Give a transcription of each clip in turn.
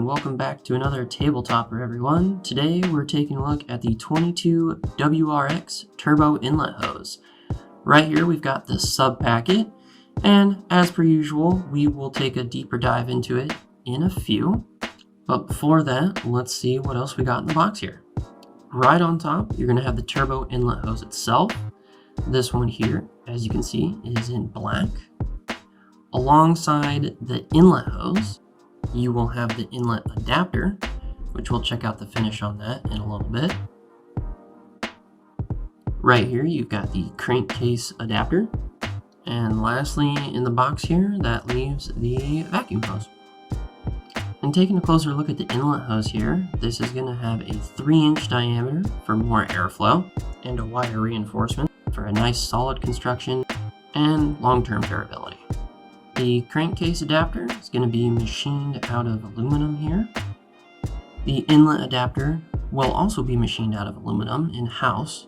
welcome back to another tabletopper, everyone. Today we're taking a look at the 22 WRX turbo inlet hose. Right here we've got the sub packet, and as per usual we will take a deeper dive into it in a few. But before that, let's see what else we got in the box here. Right on top you're going to have the turbo inlet hose itself. This one here, as you can see, is in black. Alongside the inlet hose, you will have the inlet adapter, which we'll check out the finish on that in a little bit. Right here, you've got the crankcase adapter. And lastly, in the box here, that leaves the vacuum hose. And taking a closer look at the inlet hose here, this is going to have a 3-inch diameter for more airflow and a wire reinforcement for a nice solid construction and long-term durability. The crankcase adapter is going to be machined out of aluminum here. The inlet adapter will also be machined out of aluminum in-house.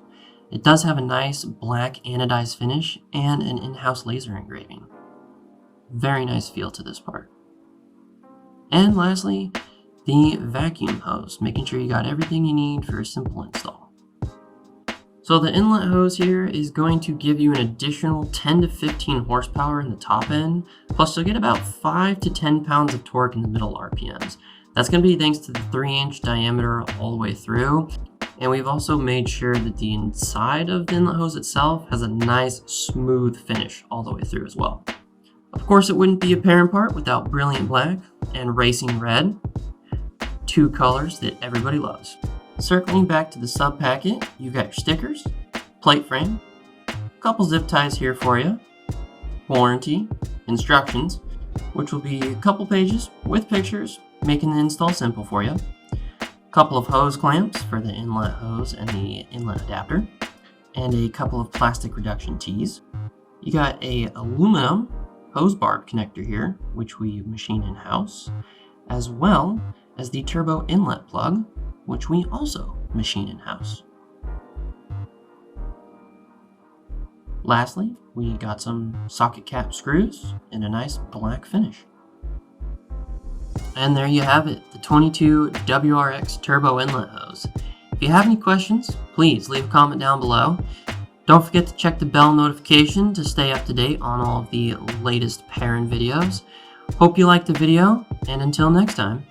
It does have a nice black anodized finish and an in-house laser engraving. Very nice feel to this part. And lastly, the vacuum hose, making sure you got everything you need for a simple install. So the inlet hose here is going to give you an additional 10 to 15 horsepower in the top end, plus you'll get about 5 to 10 pounds of torque in the middle RPMs. That's going to be thanks to the 3-inch diameter all the way through. And we've also made sure that the inside of the inlet hose itself has a nice smooth finish all the way through as well. Of course, it wouldn't be a PERRIN part without brilliant black and racing red, two colors that everybody loves. Circling back to the sub packet, you've got your stickers, plate frame, a couple zip ties here for you, warranty, instructions, which will be a couple pages with pictures, making the install simple for you, a couple of hose clamps for the inlet hose and the inlet adapter, and a couple of plastic reduction tees. You got a aluminum hose barb connector here, which we machine in-house, as well as the turbo inlet plug, which we also machine in-house. Lastly, we got some socket cap screws in a nice black finish. And there you have it, the 22 WRX turbo inlet hose. If you have any questions, please leave a comment down below. Don't forget to check the bell notification to stay up to date on all of the latest PERRIN videos. Hope you liked the video, and until next time,